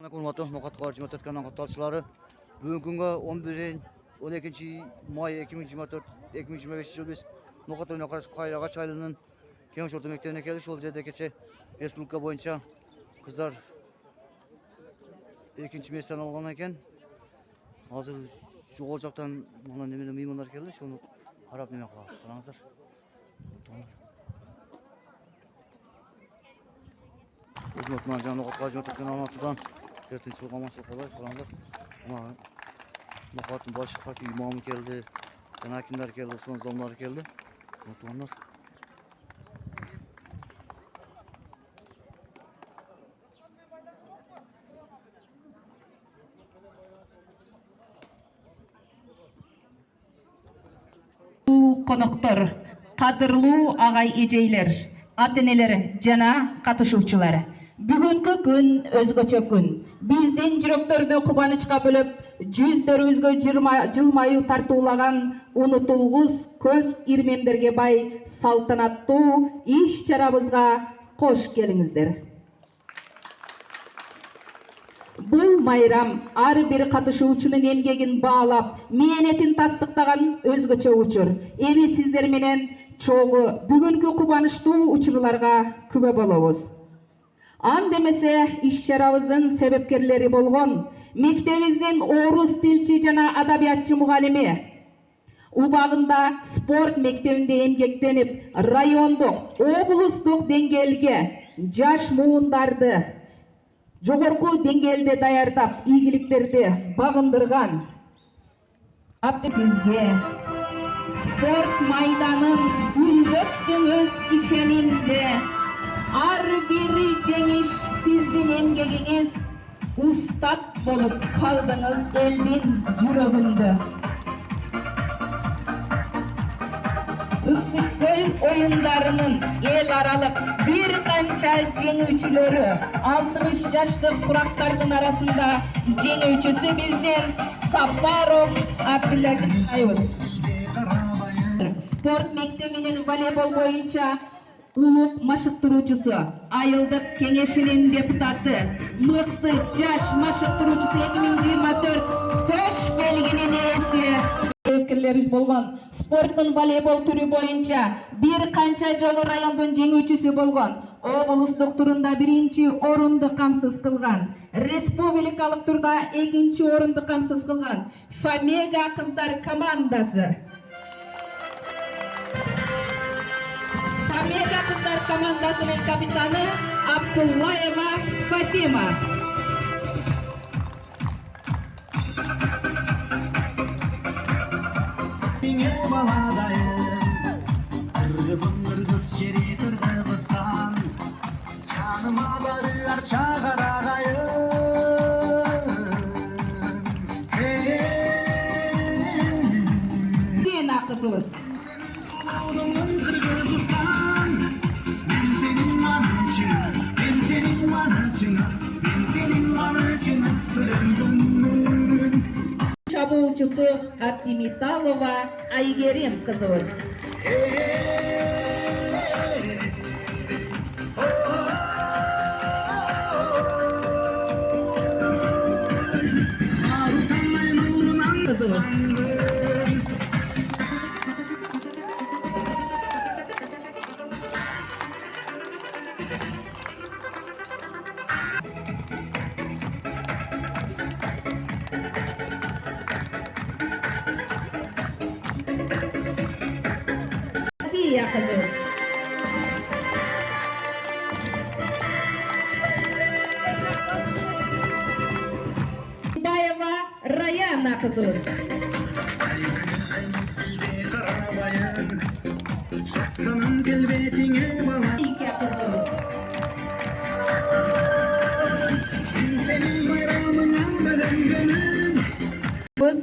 Kurmatı Nokat Karcıma Tetkan'ın katılışçıları bugün günge 12 may 2024-2025 yıl biz Nokat Oyuna Kayrağa Çaylı'nın Kengeş Orta Mektebi'ne geldi. Şol жерде keçe Respublika boyunca kızlar ikinci mesleğini algan eken. Hazır жоғал жақтан мына немене меймандар келді. Шоны қарап неме қыласыз. Қараңыздар. Өзімен жаңа Ноқатқа жөнелткен алматыдан ертең сол аманшылық қалайсыз. Қараңыздар. Мына Ноқаттың başı хатиби имамы келді. Жаңа әкімдер келді, осылан замлары келді. Туғандар. Konoktор, qadırlı ağay ejeyler, ata-eneler jana katışuvchilar. Bugungi kun özgöçe kun. Bizden жүрөктөрдү кубанычка бөлөp, жүздөрүбүзгө жылмайуу тартуулаган унутулгус көз ирмемдерге бай салтанаттуу иш-чарабызга кош келиңиздер. Бұл майрам ар бир катышуучунун эмгегин баалап, мээнетин тастыктаган өзгөчө учур. Эми сиздер менен чогуу бүгүнкү кубанычтуу учурларга күбө болобуз. Анда эмесе иш-чарабыздын себепкерлери болгон мектебибиздин орус тилчи жана адабиятчы мугалими убагында спорт мектебинде эмгектенип, райондук, облустук деңгээлге жаш муундарды жогорку деңгээлде даярдап, ийгиликтерди багындырган сизге спорт майданын гүлдөттүңүз ишенимде. Ар бир жеңиш сиздин эмгегиңиз устат болуп калдыңыз элдин жүрөгүндө. Ысык-көл оюндарынын эл аралык бир канча жеңүүчүлөрү 60 жаштык курактардын арасында жеңүүчүсү биздин Сапаров Абдуллаев. Спорт мектебинин волейбол боюнча улук машыктыруучусу, айылдык кеңешинин депутаты, мыкты жаш машыктыруучусу 2024 төш белгинин ээси. Себепкерлерибиз болгон спорттун волейбол түрү боюнча бир канча жолу райондун жеңүүчүсү болгон, облустук турунда 1-чи орунду камсыз кылган, республикалык турда 2-чи орунду камсыз кылган Фамега кыздар командасы. Фамега кыздар командасынын капитаны Абдуллаева Фатима. Ыргыз жери Кыргызстан, жаныма барыр чагар агайын. Сен акызыбыз. Кыргызстан, мен сенин манычың, мен сенин манычың, мен сенин манычың, көрөндүм. Чабуулчусу Атимиталова Айгерим кызыбыз. Кызыбыз. Бия кызыбыз. Баева Раяна кызыбыз. Шаттанын келбетиңе бала. Ика кызыбыз. Сенин байрамыңан бөлөнгөнүм. Biz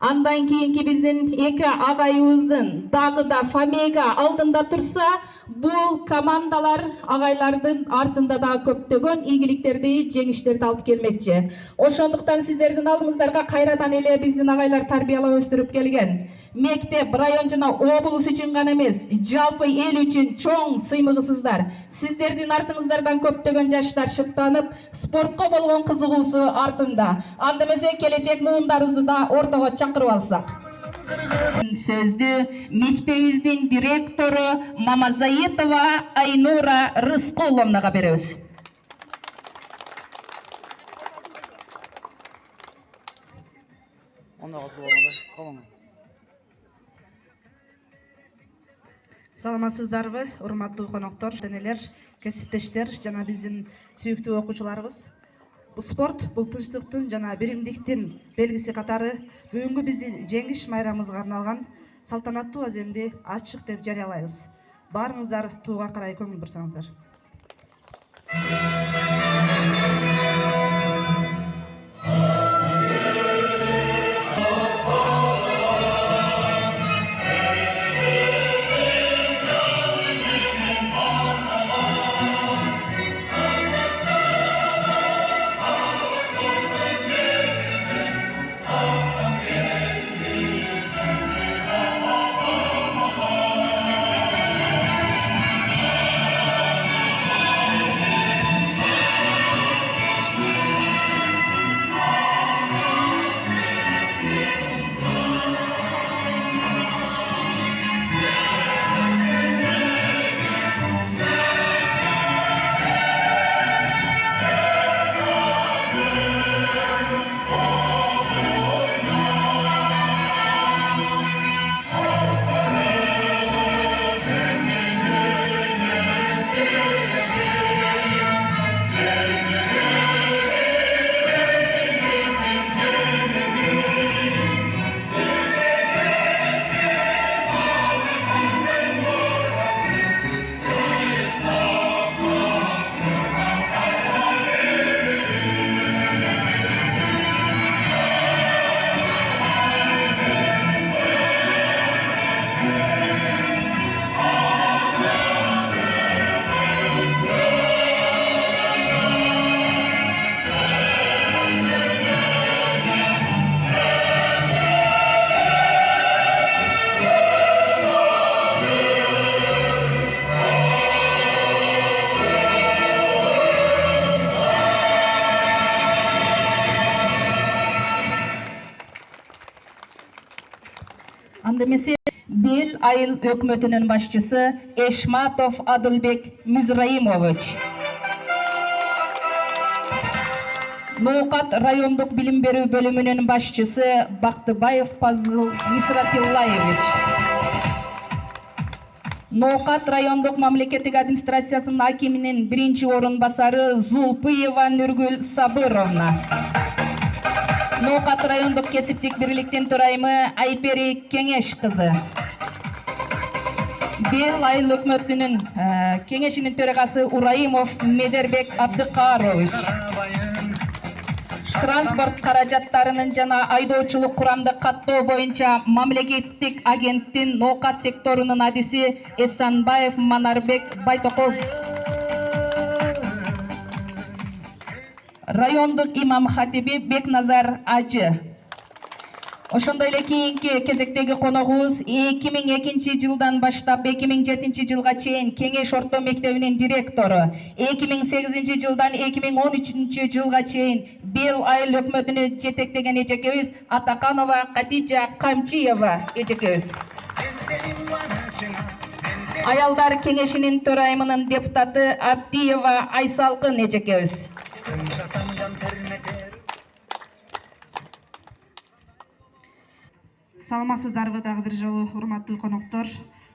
andan keyinki bizdin эки агайыбыздын дагы да Фамега алдында турса, Бул командалар агайлардын артында да көптөгөн ийгиликтерди, жеңиштерди алып келмекчи. Ошондуктан сиздердин алдыңыздарга кайрадан эле биздин агайлар тарбиялап өстүрүп келген. Мектеп район жана облус үчүн гана эмес, жалпы эл үчүн чоң сыймыгысыздар. Сиздердин артыңыздардан көптөгөн жаштар шыктанып, спортко болгон кызыгуусу артында. Анда эмесе келечек муундарыбызды да ортого чакырып алсак. Сөздү мектебибиздин директору Мамазаитова Айнура Рыскуловнага беребиз. Саламатсыздарбы, урматтуу коноктор, денелер, кесиптештер жана биздин сүйүктүү окуучуларыбыз. Бул спорт бул тынчтыктын жана биримдиктин белгиси катары бүгүнкү биздин жеңиш майрамыбызга арналган салтанаттуу аземди ачык деп жарыялайбыз. Баарыңыздар тууга карай көңүл бурсаңыздар. Анда эмесе Бел айыл өкмөтүнүн башчысы Эшматов Адылбек Музраимович. Ноокат райондук билим берүү бөлүмүнүн башчысы Бактыбаев Пазыл Мисратиллаевич. Ноокат райондук мамлекеттик администрациясынын акиминин биринчи орун басары Зулпыева Нургүл Сабыровна. Ноокат райондук кесиптик бирликтин төрайымы Айпери Кеңеш кызы. Бел айыл өкмөтүнүн кеңешинин төрагасы Ураимов Медербек Абдыкарович. Транспорт каражаттарынын жана айдоочулук курамды каттоо боюнча мамлекеттик агенттин Ноокат секторунун адиси Эсанбаев Манарбек Байтоков. Райондук имам хатиби Бекназар Ажы. Ошондой эле кийинки кезектеги коногубуз 2002 жылдан баштап 2007 жылга чейин Кеңеш орто мектебинин директору, 2008 жылдан 2013 жылга чейин Бел айыл өкмөтүнү жетектеген эжекебиз Атаканова Катижа Камчиева эжекебиз. Аялдар кеңешинин төрайымынын депутаты Абдиева Айсалкын эжекебиз. Саламатсыздарбы дагы бир жолу, урматтуу коноктор,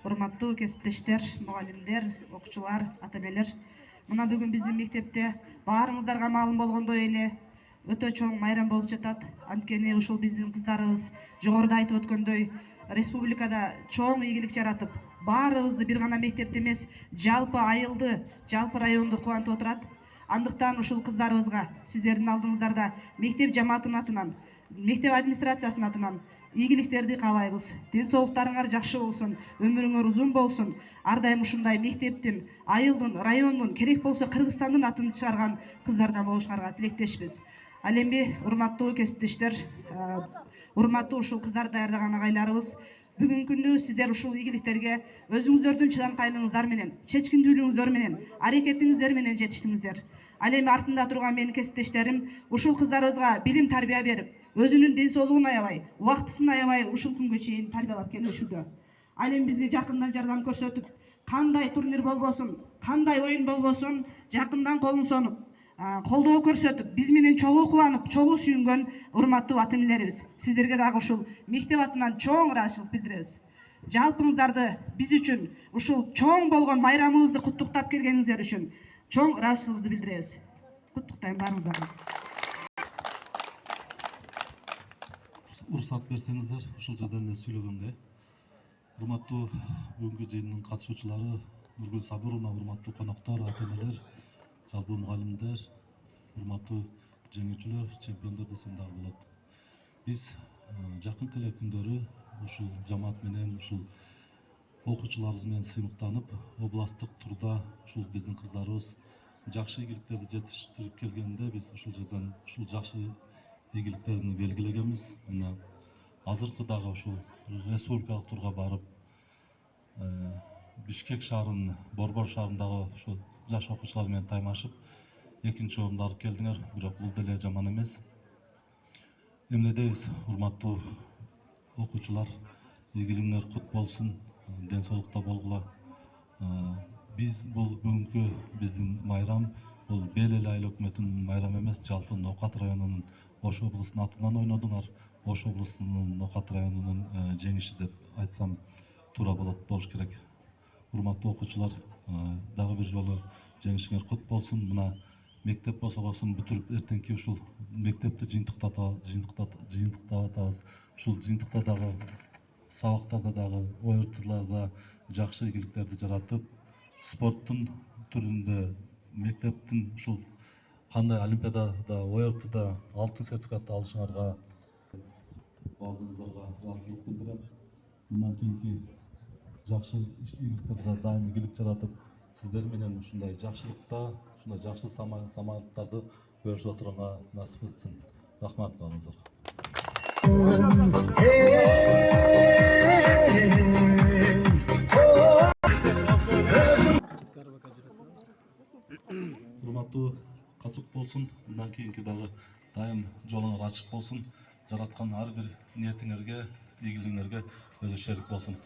урматтуу кесиптештер, мугалимдер, окуучулар, ата-энелер. Мына бүгүн биздин мектепте баарыңыздарга маалым болгондой эле өтө чоң майрам болуп жатат. Анткени ушул биздин кыздарыбыз жогоруда айтып өткөндөй республикада чоң ийгилик жаратып, баарыбызды бир гана мектепте эмес, жалпы айылды, жалпы районду кубантып отурат. Андыктан ушул кыздарыбызга сиздердин алдыңыздарда мектеп жамаатынын атынан, мектеп администрациясынын атынан ийгиликтерди каалайбыз. Ден соолуктарыңар жакшы болсун, өмүрүңөр узун болсун. Ар дайым ушундай мектептин, айылдын, райондун, керек болсо Кыргызстандын атын чыгарган кыздардан болушуңарга тилектешпиз. Ал эми урматтуу кесиптештер, урматтуу ушул кыздар даярдаган агайларыбыз, бүгүнкү күндө сиздер ушул ийгиликтерге өзүңүздөрдүн чыдамкайлыгыңыздар менен, чечкиндүүлүгүңүздөр менен, аракетиңиздер менен жетиштиңиздер. Ал эми артында турган менин кесиптештерим ушул кыздарыбызга билим тарбия берип, өзүнүн ден соолугун аябай, убактысын аябай ушул күнгө чейин тарбиялап келишүүдө. Ал эми бизге жакындан жардам көрсөтүп, кандай турнир болбосун, кандай оюн болбосун, жакындан колун сонуп, колдоо көрсөтүп, биз менен чогуу кубанып, чогуу сүйүнгөн урматтуу ата энелерибиз. Сиздерге дагы ушул мектеп атынан чоң ыраазычылык билдиребиз. Жалпыңыздарды биз үчүн ушул чоң болгон майрамыбызды куттуктап келгениңиздер үчүн чоң ыраазычылыгыбызды билдиребиз. Куттуктайм баарыңыздарды. Уруксат берсеңиздер, ушул жерден эле сүйлөгөнгө. Урматтуу бүгүнкү жыйындын катышуучулары, Нургүл Сабыровна, урматтуу коноктор, ата-энелер, жалпы мугалимдер, урматтуу жеңүүчүлөр, чемпиондор десем дагы болот. Биз жакынкы эле күндөрү ушул жамаат менен, ушул окуучуларыбыз менен сыймыктанып, областтык турда ушул биздин кыздарыбыз жакшы ийгиликтерди жетиштирип келгенде биз ушул жерден ушул жакшы ийгиликтерин белгилегенбиз. Мына азыркы дагы ушул республикалык турга барып, Бишкек шаарынын, Борбор шаарындагы ушул жаш окуучулар менен таймашып, экинчи орунду алып келдиңер, бирок бул деле жаман эмес. Эмне дейбиз, урматтуу окуучулар, ийгилигиңер кут болсун, ден соолукта болгула. Биз бул бүгүнкү биздин майрам, бул Бел эл айыл өкмөтүнүн майрамы эмес, жалпы Нокат районунун Ош облусунун атынан ойнодуңар. Ош облусунун Нокат районунун жеңиши деп айтсам туура болуш керек. Урматтуу окуучулар, дагы бир жолу жеңишиңер кут болсун. Мына мектеп босогосун бүтүрүп эртеңки ушул мектепти жыйынтыктап атабыз. Ушул жыйынтыкта дагы, сабактарда дагы, ОРТларда жакшы ийгиликтерди жаратып, спорттун түрүндө мектептин ушул кандай олимпиадада, ОРТда алтын сертификатты алышыңарга баардыгыңыздарга ыраазычылык билдирем. Мындан кийинки жакшы ийгиликтерге дайым ийгилик жаратып, сиздер менен ушундай жакшылыкта, ушундай жакшы самараттарды бөлүшүп отурганга насип этсин. Рахмат баарыңыздарга. Урматтуу катышып болсун, мындан кийинки дагы дайым жолуңар ачык болсун. Жараткан ар бир ниетиңерге, ийгилигиңерге өзү шерик болсун.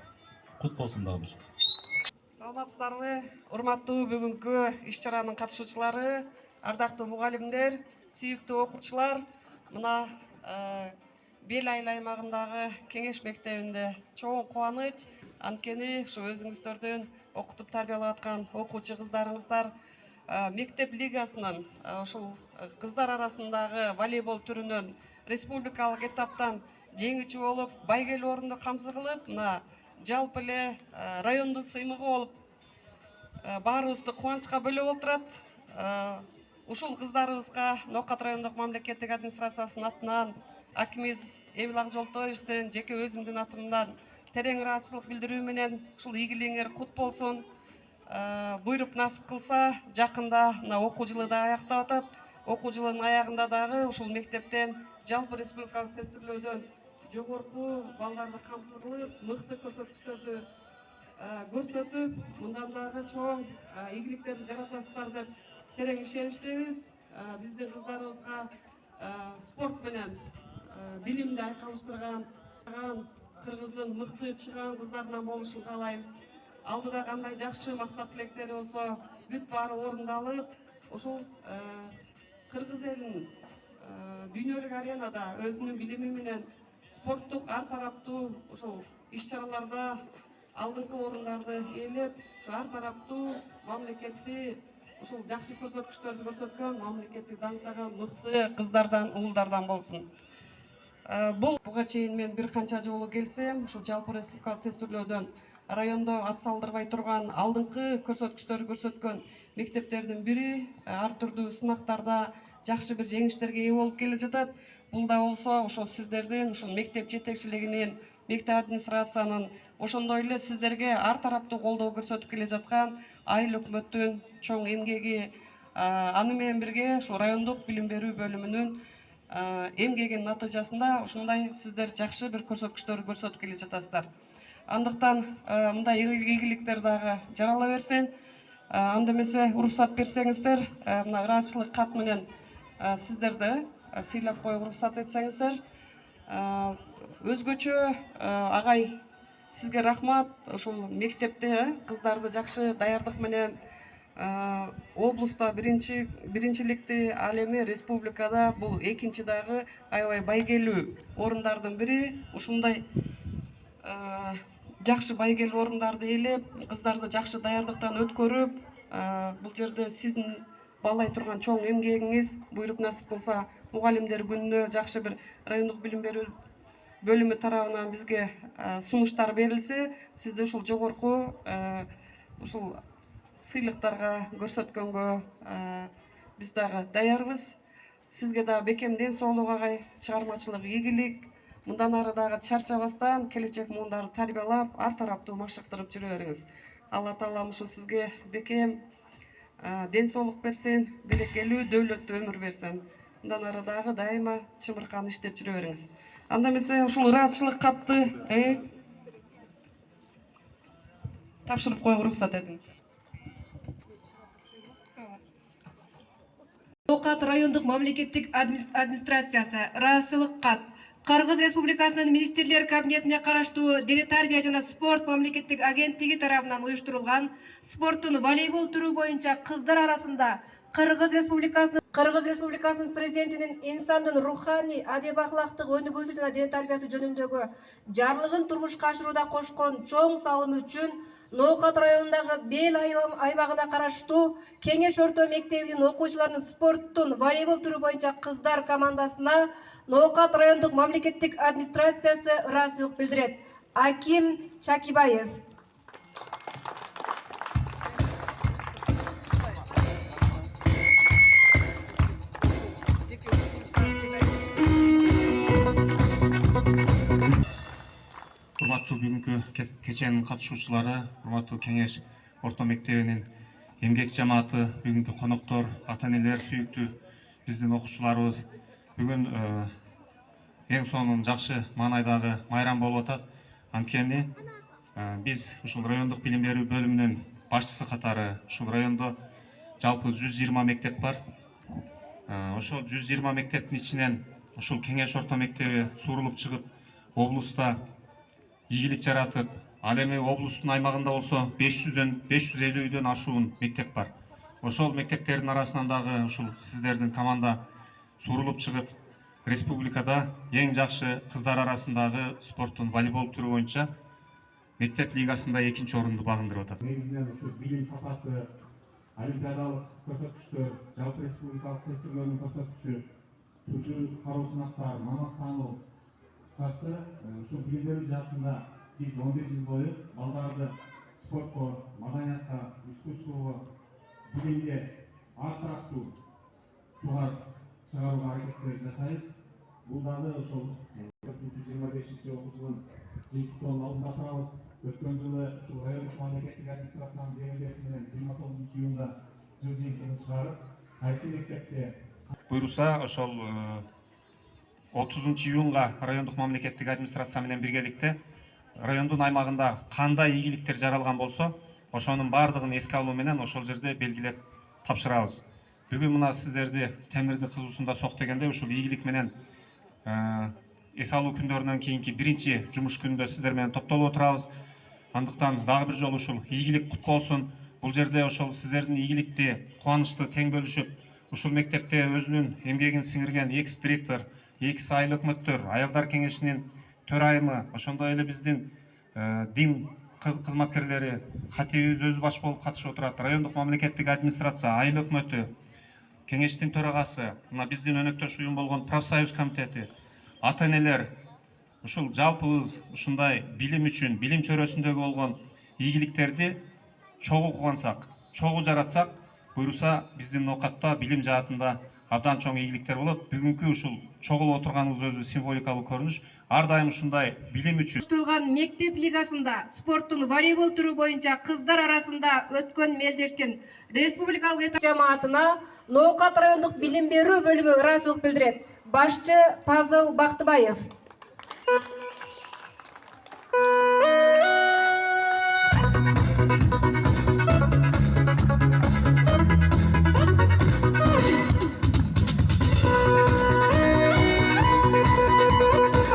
Кут болсун дагы бир. Саламатсыздарбы, урматтуу бүгүнкү иш-чаранын катышуучулары, ардактуу мугалимдер, сүйүктүү окуучулар. Мына Бел айыл аймагындагы Кеңеш мектебинде чоң кубаныч, анткени ушу өзүңүздөрдүн окутуп тарбиялап аткан окуучу кыздарыңыздар мектеп лигасынын ушул кыздар арасындагы волейбол түрүнөн республикалык этаптан жеңүүчү болуп, байгелүү орунду камсыз кылып, мына жалпы эле райондун сыймыгы болуп баарыбызды кубанычка бөлөп отурат. Ушул кыздарыбызга Нокат райондук мамлекеттик администрациясынын атынан, акимибиз Эмил Акжолтоевичтин, жеке өзүмдүн атымдан терең ыраазычылык билдирүү менен ушул ийгилигиңер кут болсун. Буйруп насип кылса, жакында мына окуу жылы да аяктап атат. Окуу жылынын аягында дагы ушул мектептен жалпы республикалык тестирлөөдөн жогорку балларды камсыз кылып, мыкты көрсөткүчтөрдү көрсөтүп, мындан дагы чоң ийгиликтерди жаратасыздар деп терең ишеничтебиз. Биздин кыздарыбызга спорт менен билимди айкалыштырган Кыргыздын мыкты чыгаан кыздарынан болушун каалайбыз. Алдыда кандай жакшы максат тилектери болсо, бүт баары орундалып, ушул Кыргыз элинин дүйнөлүк аренада өзүнүн билими менен спорттук ар тараптуу ушул иш-чараларда алдыңкы орундарды ээлеп, ар тараптуу мамлекетти ушул жакшы көрсөткүчтөрдү көрсөткөн, мамлекетти даңктаган мыкты кыздардан, уулдардан болсун. Буга чейин мен бир канча жолу келсем, ушул жалпы республикалык тестирлөөдөн райондо ат салдырбай турган, алдыңкы көрсөткүчтөрдү көрсөткөн мектептердин бири ар түрдүү сынактарда жакшы бир жеңиштерге ээ болуп келе жатат. Бул да болсо ошо сиздердин ушул мектеп жетекчилигинин, мектеп администрациянын, ошондой эле сиздерге ар тараптуу колдоо көрсөтүп келе жаткан айыл өкмөттүн чоң эмгеги, аны менен бирге ушул райондук билим берүү бөлүмүнүн эмгегинин натыйжасында ушундай сиздер жакшы бир көрсөткүчтөрдү көрсөтүп келе жатасыздар. Андыктан мындай ийгиликтер дагы жарала берсин. Анда эмесе уруксат берсеңиздер, мына ыраазычылык кат менен сиздерди сыйлап коюп уруксат этсеңиздер. Өзгөчө агай, сизге рахмат. Ушул мектепте кыздарды жакшы даярдык менен облуста биринчиликти, ал эми республикада бул экинчи дагы аябай байгелүү орундардын бири. Ушундай жакшы байгелүү орундарды ээлеп, кыздарды жакшы даярдыктан өткөрүп, бул жерде сиздин баалай турган чоң эмгегиңиз, буйруп насип кылса, мугалимдер күнүнө жакшы бир райондук билим берүү бөлүмү тарабынан бизге сунуштар берилсе, сизди ушул жогорку ушул сыйлыктарга көрсөткөнгө биз дагы даярбыз. Сизге дагы бекем ден соолук агай, чыгармачылык ийгилик. Мындан ары дагы чарчабастан келечек муундарды тарбиялап, ар тараптуу машыктырып жүрө бериңиз. Алла таалам ушу сизге бекем ден соолук берсин, берекелүү, дөөлөттүү өмүр берсин. Мындан ары дагы дайыма чымыркан иштеп жүрө бериңиз. Анда эмесе ушул ыраазычылык катты тапшырып коюуга уруксат этиңиз. Ноокат райондук мамлекеттик администрациясы ыраазычылык кат Кыргыз Республикасынын министрлер кабинетине караштуу дене тарбия жана спорт мамлекеттик агенттиги тарабынан уюштурулган спорттун волейбол түрү боюнча кыздар арасында Кыргыз Республикасынын президентинин инсандын руханий, адеп ахлактык өнүгүүсү жана дене тарбиясы жөнүндөгү жарлыгын турмушка ашырууда кошкон чоң салымы үчүн Ноокат районундагы Бел аймагына караштуу Кеңеш орто мектебинин окуучуларынын спорттун волейбол түрү боюнча кыздар командасына Ноокат райондук мамлекеттик администрациясы ыраазычылык билдирет. Аким Чакибаев. Урматтуу бүгүнкү кеченин катышуучулары, урматтуу Кеңеш орто мектебинин эмгек жамааты, бүгүнкү коноктор, ата-энелер, сүйүктүү биздин окуучуларыбыз. Бүгүн эң сонун жакшы маанайдагы майрам болуп атат. Анткени биз ушул райондук билим берүү бөлүмүнүн башчысы катары ушул райондо жалпы 120 мектеп бар. Ошол 120 мектептин ичинен ушул Кеңеш орто мектеби суурулуп чыгып, облуста ийгилик жаратып, ал эми облустун аймагында болсо 550дөн ашуун мектеп бар. Ошол мектептердин арасынан дагы ушул сиздердин команда суурулуп чыгып, республикада эң жакшы кыздар арасындагы спорттун волейбол түрү боюнча мектеп лигасында 2-чи орунду багындырып атат. Негизинен ушу билим сапаты, олимпиадалык көрсөткүчтөр, жалпы республикалык тестирөөнүн көрсөткүчү, түрдүү кароо сынактар, намаз таануу, кыскасы ушул билим берүү жаатында биз 11 жыл бою балдарды спортко, маданиятка, искусствого, билимге ар тараптуу чыгарууга аракеттер жасайбыз. Бул дагы ошол 4-25 окуу жылын жыйынтыктоонун алдында турабыз. Өткөн жылы ушул райондук мамлекеттик администрациянын берилгеси менен 29 июнда жыл жыйынтыгын чыгарып, кайсы мектепте буйруса ошол 30 июнга райондук мамлекеттик администрация менен биргеликте райондун аймагында кандай ийгиликтер жаралган болсо, ошонун баардыгын эске алуу менен ошол жерде белгилеп тапшырабыз. Бүгүн мына сиздерди темирди кызуусунда сок дегенде ушул ийгилик менен эс алуу күндөрүнөн кийинки биринчи жумуш күнүндө сиздер менен топтолуп отурабыз. Андыктан дагы бир жолу ушул ийгилик кут болсун. Бул жерде ошол сиздердин ийгиликти, кубанычты тең бөлүшүп, ушул мектепте өзүнүн эмгегин сиңирген экс-директор, экс айыл өкмөттөр, аялдар кеңешинин төрайымы, ошондой эле биздин дин кызматкерлери, катибибиз өзү баш болуп катышып отурат. Райондук мамлекеттик администрация, айыл өкмөтү, кеңештин төрагасы, мына биздин өнөктөш уюм болгон профсоюз комитети, ата-энелер, ушул жалпыбыз ушундай билим үчүн, билим чөйрөсүндөгү болгон ийгиликтерди чогуу кубансак, чогуу жаратсак, буйруса биздин Ноокатта билим жаатында абдан чоң ийгиликтер болот. Бүгүнкү ушул чогулуп отурганыбыз өзү символикалык көрүнүш. Ар дайым ушундай билим үчүн Уюштурулган мектеп лигасында спорттун волейбол түрү боюнча кыздар арасында өткөн мелдештин республикалык этап жамаатына Ноокат райондук билим берүү бөлүмү ыраазычылык билдирет. Башчы Пазыл Бактыбаев.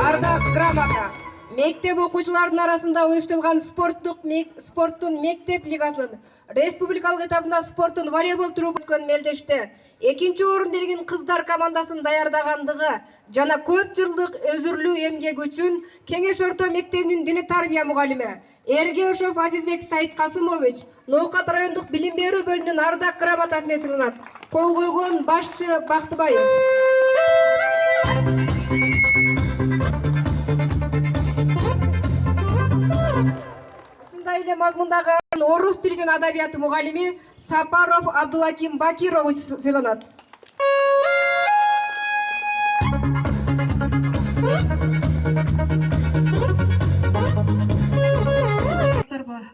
Ардак грамота. Мектеп окуучуларынын арасында уюштурулган спорттун мектеп лигасынын республикалык этабында спорттун волейбол түрү өткөн мелдеште экинчи орун илген кыздар командасын даярдагандыгы жана көп жылдык өзүрлүү эмгеги үчүн Кеңеш орто мектебинин диний тарбия мугалими Эргешов Азизбек Сайыткасымович Ноокат райондук билим берүү бөлүмүнүн ардак грамотасы менен сыйланат. Кол койгон башчы Бактыбаев. Ушундай эле мазмундагы орус тили жана адабияты мугалими Сапаров Абдулаким Бакирович сыйланат.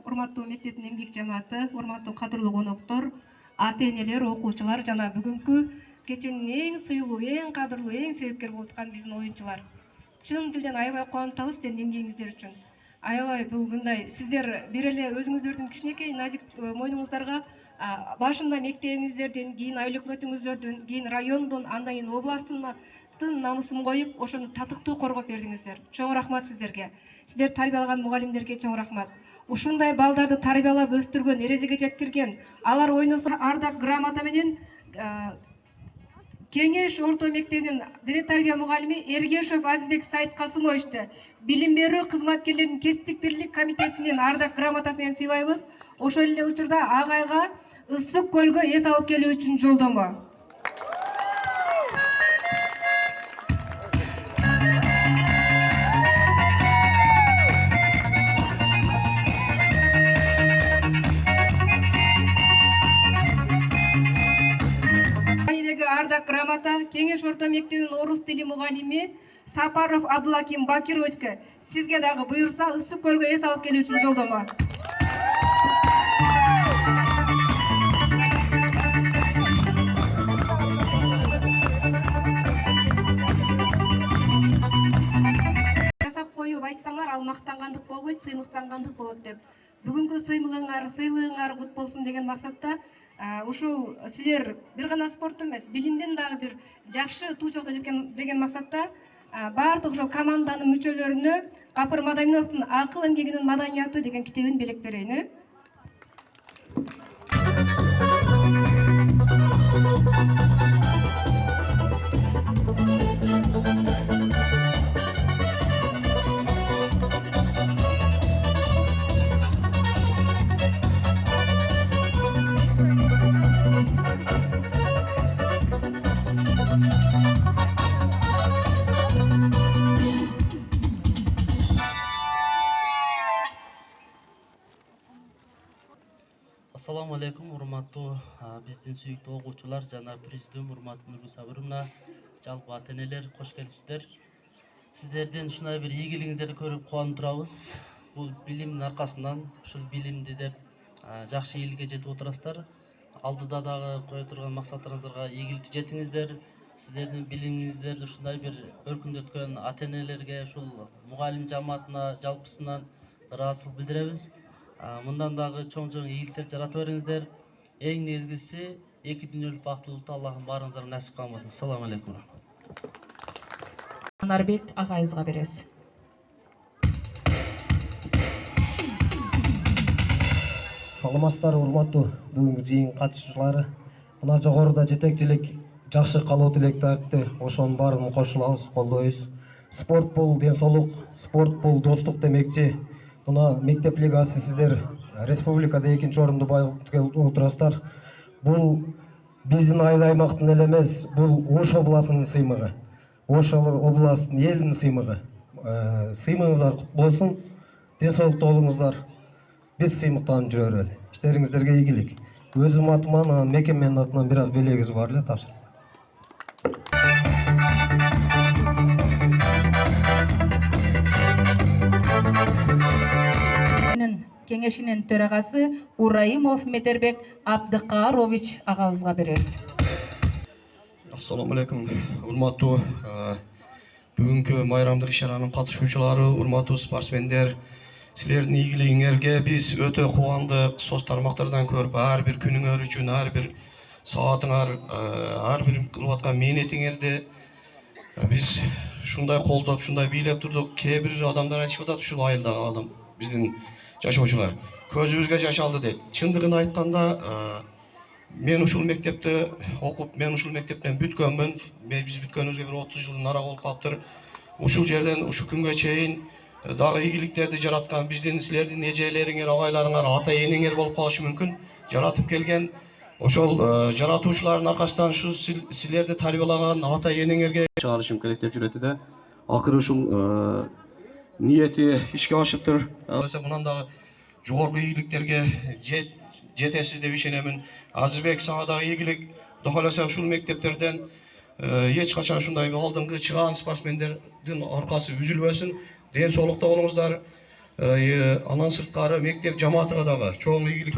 Урматтуу мектептин эмгек жамааты, урматтуу кадырлуу коноктор, ата-энелер, окуучулар жана бүгүнкү кеченин эң сыйлуу, эң кадырлуу, эң себепкер болуп аткан биздин оюнчулар. Чын дилден аябай кубанатабыз сиздердин эмгегиңиздер үчүн. Аябай бул мындай сиздер бир эле өзүңүздөрдүн кичинекей назик мойнуңуздарга башында мектебиңиздердин, кийин айлык өкмөтүңүздөрдүн, кийин райондун, андан кийин областтын намысын коюп, ошону татыктуу коргоп бердиңиздер. Чоң рахмат сиздерге. Сиздер тарбиялаган мугалимдерге чоң рахмат. Ушундай балдарды тарбиялап өстүргөн, эрежеге жеткирген, алар ойносо ардак грамота менен Кеңеш орто мектебинин диний тарбия мугалими Эргешов Азизбек Сайыткасымовичти билим берүү кызматкерлеринин кесиптик бирлик комитетинин ардак грамотасы менен сыйлайбыз. Ошол эле учурда агайга ысык көлгө эс алып келүү үчүн жолдомо. Ардак грамота Кеңеш орто мектебинин орус тили мугалими Сапаров Абдулаким Бакировичке сизге дагы буюрса ысык көлгө эс алып келүү үчүн жолдомо. Жасап коюп айтсаңар, ал мактангандык болбойт, сыймыктангандык болот деп. Бүгүнкү сыйлыгыңар кут болсун деген максатта ушул силер бир гана спорт эмес, билимден дагы бир жакшы туу чокто жеткен деген максатта баардык ошол команданын мүчөлөрүнө Капыр Мадаминовдун Акыл эмгегинин маданияты деген китебин белек берейин. Assalamu alaikum, урматтуу биздин сүйүктүү окуучулар жана президиум, урматтуу Нургул Сабыровна, жалпы ата-энелер, кош келипсиздер. Сиздердин ушундай бир ийгилигиңиздерди көрүп кубанып турабыз. Бул билимдин аркасынан ушул билимди деп жакшы ийгиликке жетип отурасыздар. Алдыда дагы кое турган максаттарыңыздарга ийгиликтүү жетиңиздер. Сиздердин билимиңиздерди ушундай бир өркүндөткөн ата-энелерге, ушул мугалим жамаатына жалпысынан ыраазычылык билдиребиз. Мындан дагы чоң ийгиликтер жарата бериңиздер. Эң негизгиси эки дүйнөлүк бактылыкты Аллахым баарыңыздарга насип кылган болсун. Ассаламу алейкум. Нарбек агайыбызга беребиз. Саламатсыздар, урматтуу бүгүнкү жыйын катышуучулары. Мына жогоруда жетекчилик жакшы калуу тилектарди ошонун баарын кошулабыз, колдойбуз. Спорт бул ден соолук, спорт бул достук демекчи. Мына мектеп лигасы сиздер республикада экинчи орунду байлап отурасыздар. Бул биздин айыл аймактын эле эмес, бул Ош областынын сыймыгы. Ош областынын элинин сыймыгы. Сыймыгыңыздар кут болсун, ден соолукта болуңуздар. Биз сыймыктанып жүрө берели. Иштериңиздерге ийгилик. Өзүм атыман, мекеменин атынан бир аз белегиңиз бар эле, тапшырам. кеңешинин төрагасы Ураимов Медербек Абдыкарович агабызга беребиз. Assalamu alaikum. Урматтуу бүгүнкү майрамдык иш-чаранын катышуучулары, урматтуу спортсмендер, силердин ийгилигиңерге биз өтө кубандык. Соц тармактардан көрүп, ар бир күнүңөр үчүн, ар бир саатыңар, ар бир кылып аткан мээнетиңерди биз ушундай колдоп, ушундай бийлеп турдук. Кээ бир адамдар айтышып атат, ушул айылдагы адам, биздин жашоочулар көзүбүзгө жаш алды дейт. Чындыгын айтканда, мен ушул мектепте окуп, мен ушул мектептен бүткөнмүн. Биз бүткөнүбүзгө бир 30 жылдан ара болуп калыптыр. Ушул жерден ушу күнгө чейин дагы ийгиликтерди жараткан биздин силердин эжелериңер, агайларыңар, ата энеңер болуп калышы мүмкүн. Жаратып келген ошол жаратуучулардын аркасынан ушу силерди тарбиялаган ата энеңерге чыгарышым керек деп жүрөт да. Акыры ушул ниети ишке ашыптыр. Мындан дагы жогорку ийгиликтерге жетесиз деп ишенемин. Азизбек, сага дагы ийгилик. Дохоласа ушул мектептерден эч качан ушундай алдыңкы чыгаан спортсмендердин аркасы үзүлбөсүн. Ден соолукта болуңуздар. Анан сырткары мектеп жамаатыга дагы чоң ийгилик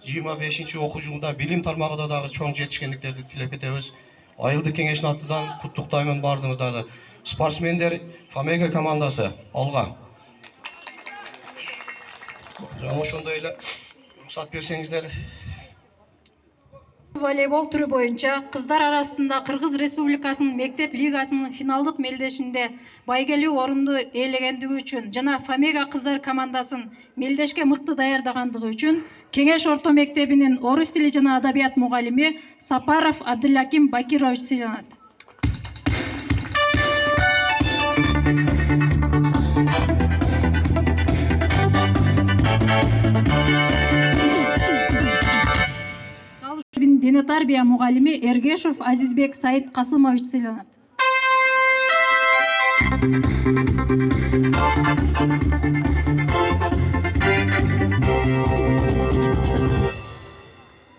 4-25 окуу жылында билим тармагында дагы чоң жетишкендиктерди тилеп кетебиз. Айылдык кеңештин атынан куттуктаймын баардыгыңыздарды. Спортсмендер Фамега командасы алга. Ошондой эле уруксат берсеңиздер. Волейбол түрі боюнча кыздар арасында Кыргыз Республикасынын мектеп лигасынын финалдык мелдешинде байгелүү орунду ээлегендиги үчүн жана Фамега кыздар командасын мелдешке мыкты даярдагандыгы үчүн Кеңеш орто мектебинин орус тили жана адабият мугалими Сапаров Абдылаким Бакирович сыйланат. Дене тарбия мугалими Эргешев Азизбек Саид Касымович сыйланат.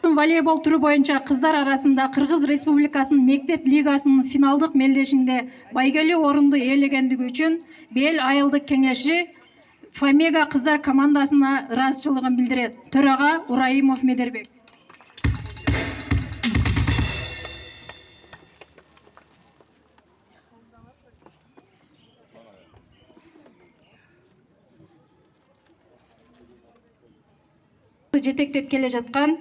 Волейбол түрі боюнча кыздар арасында Кыргыз Республикасынын мектеп лигасынын финалдык мелдешинде байгелүү орунду ээлегендиги үчүн Бел айылдык кеңеши Фамега кыздар командасына ыраазычылыгын билдирет. Төрага Ураимов Медербек. Жетектеп келе жаткан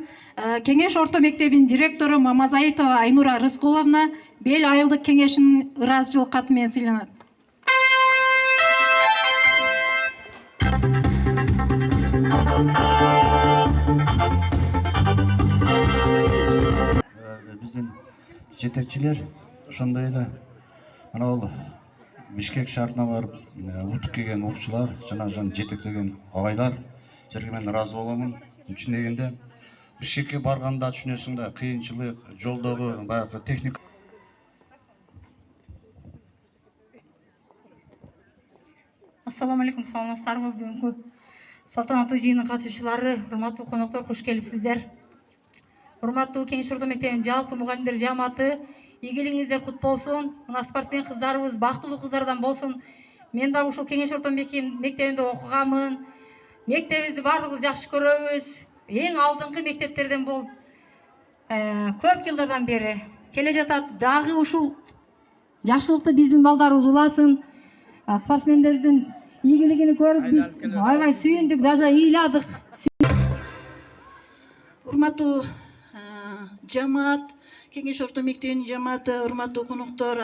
Кеңеш орто мектебинин директору Мамазаитова Айнура Рыскуловна Бел айылдык кеңешинин ыраазычылык каты менен сыйланат. Биздин жетекчилер ошондой эле анабул Бишкек шаарына барып утуп келген окуучулар жана жетектеген агайлар жерге мен ыраазы боламын. Үчүн дегенде Бишкекке барганда түшүнөсүң да кыйынчылык, жолдогу баягы техник. Ассаламу алейкум, саламатсыздарбы? Бүгүнкү салтанаттуу жыйындын катышуучулары, урматтуу коноктор, кош келипсиздер. Урматтуу Кеңеш орто мектебинин жалпы мугалимдер жамааты, ийгилигиңиздер кут болсун. Мына спортсмен кыздарыбыз бактылуу кыздардан болсун. Мен дагы ушул Кеңеш орто мектебинде окуганмын. Мектебибизди баардыгыбыз жакшы көрөбүз. Эң алдыңкы мектептерден болуп, көп жылдардан бери келе жатат. Дагы ушул жакшылыкты биздин балдарыбыз уласын. Спортсмендердин ийгилигини көрүп биз аябай сүйүндүк, даже ыйладык. Урматтуу жамаат, Кеңеш орто мектебинин жамааты, урматтуу коноктор,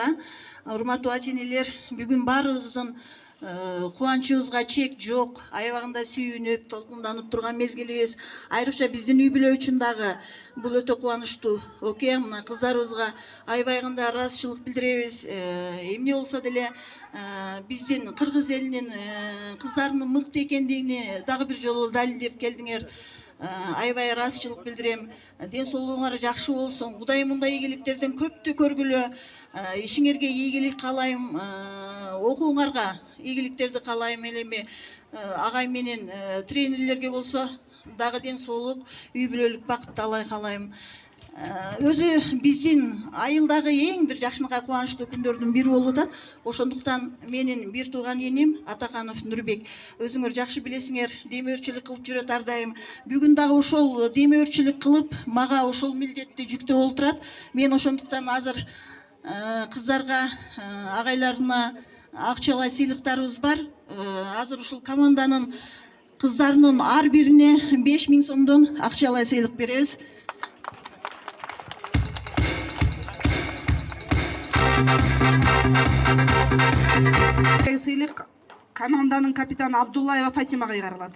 урматтуу ата-энелер, бүгүн баарыбыздын кубанычыбызга чек жок. Аябагында сүйүнүп, толкунданып турган мезгилибиз. Айрыкча биздин үй бүлө үчүн дагы бул өтө кубанычтуу окуя. Мына кыздарыбызга аябагында ыраазычылык билдиребиз. Эмне болсо деле биздин кыргыз элинин кыздарынын мыкты экендигини дагы бир жолу далилдеп келдиңер. Аябай ыраазычылык билдирем. Ден соолугуңар жакшы болсун. Кудай мындай ийгиликтерден көптү көргүлө. Ишиңерге ийгилик каалайм. Окууңарга ийгиликтерди каалайм. Элеме агай менен тренерлерге болсо дагы ден соолук, үй бүлөлүк бакыт алай каалайм. өзү биздин айылдагы эң бир жакшынакай кубанычтуу күндөрдүн бири болуп атат. Ошондуктан менин бир тууган эним Атаканов Нурбек, өзүңөр жакшы билесиңер, демөөрчүлүк кылып жүрөт ар дайым. Бүгүн дагы ошол демөөрчүлүк кылып мага ошол милдетти жүктөп олтурат. Мен ошондуктан азыр кыздарга, агайларына акчалай сыйлыктарыбыз бар. Азыр ушул команданын кыздарынын ар бирине 5000 сомдон акчалай сыйлык беребиз. Сыйлык команданын капитаны Абдуллаева Фатимага кайрылат.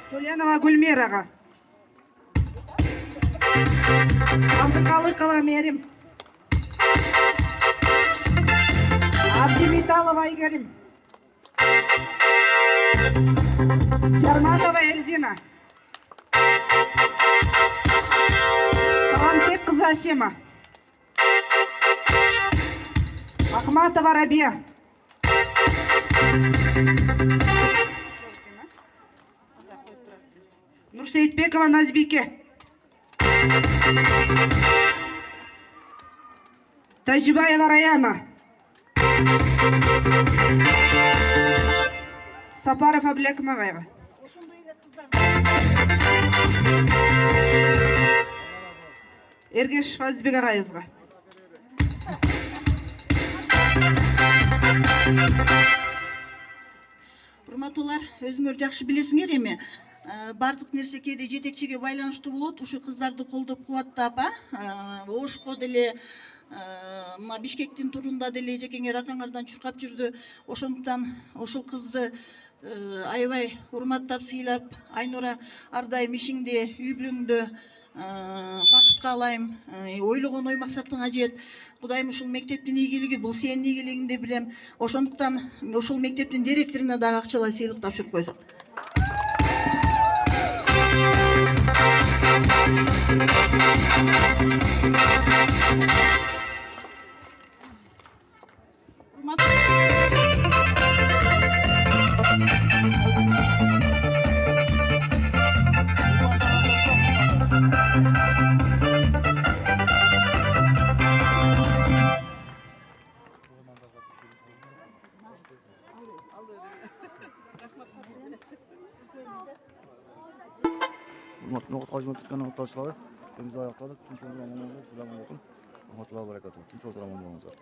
Тольянова Гүлмерага. Абдыкалыкова Мерим. Абдимиталова Айгерим. Жарматова Эльзина. Талантбек кызы Асема. Ахматова Рабия. Нурсейитбекова Назбике. Тажибаева Раяна. Сапаров Аблек Магайга. Эргеш Фазбек агайыбызга. Урматтуулар, өзүңөр жакшы билесиңер эми, бардык нерсе кээде жетекчиге байланыштуу болот. Ушу кыздарды колдоп кубаттап, Ошко деле, мына Бишкектин турунда деле жекеңер аркаңардан чуркап жүрдү. Ошондуктан ошол кызды аябай урматтап, сыйлап, Айнура ар дайым ишиңде, үй бүлөңдө бакытка алайым, ойлогон ой максатыңа жет. Кудайым ушул мектептин ийгилиги бул сенин ийгилигиң деп билем. Ошондуктан ушул мектептин директоруна дагы акчалай сыйлык тапшырып койсок. Noqut hajmat etgan ortdoshlar, biz oyoqladik. Tinch o'tirib olinglar. Assalomu alaykum. Rahmatullohi va barakatuh. Tinch o'tirib olinglar.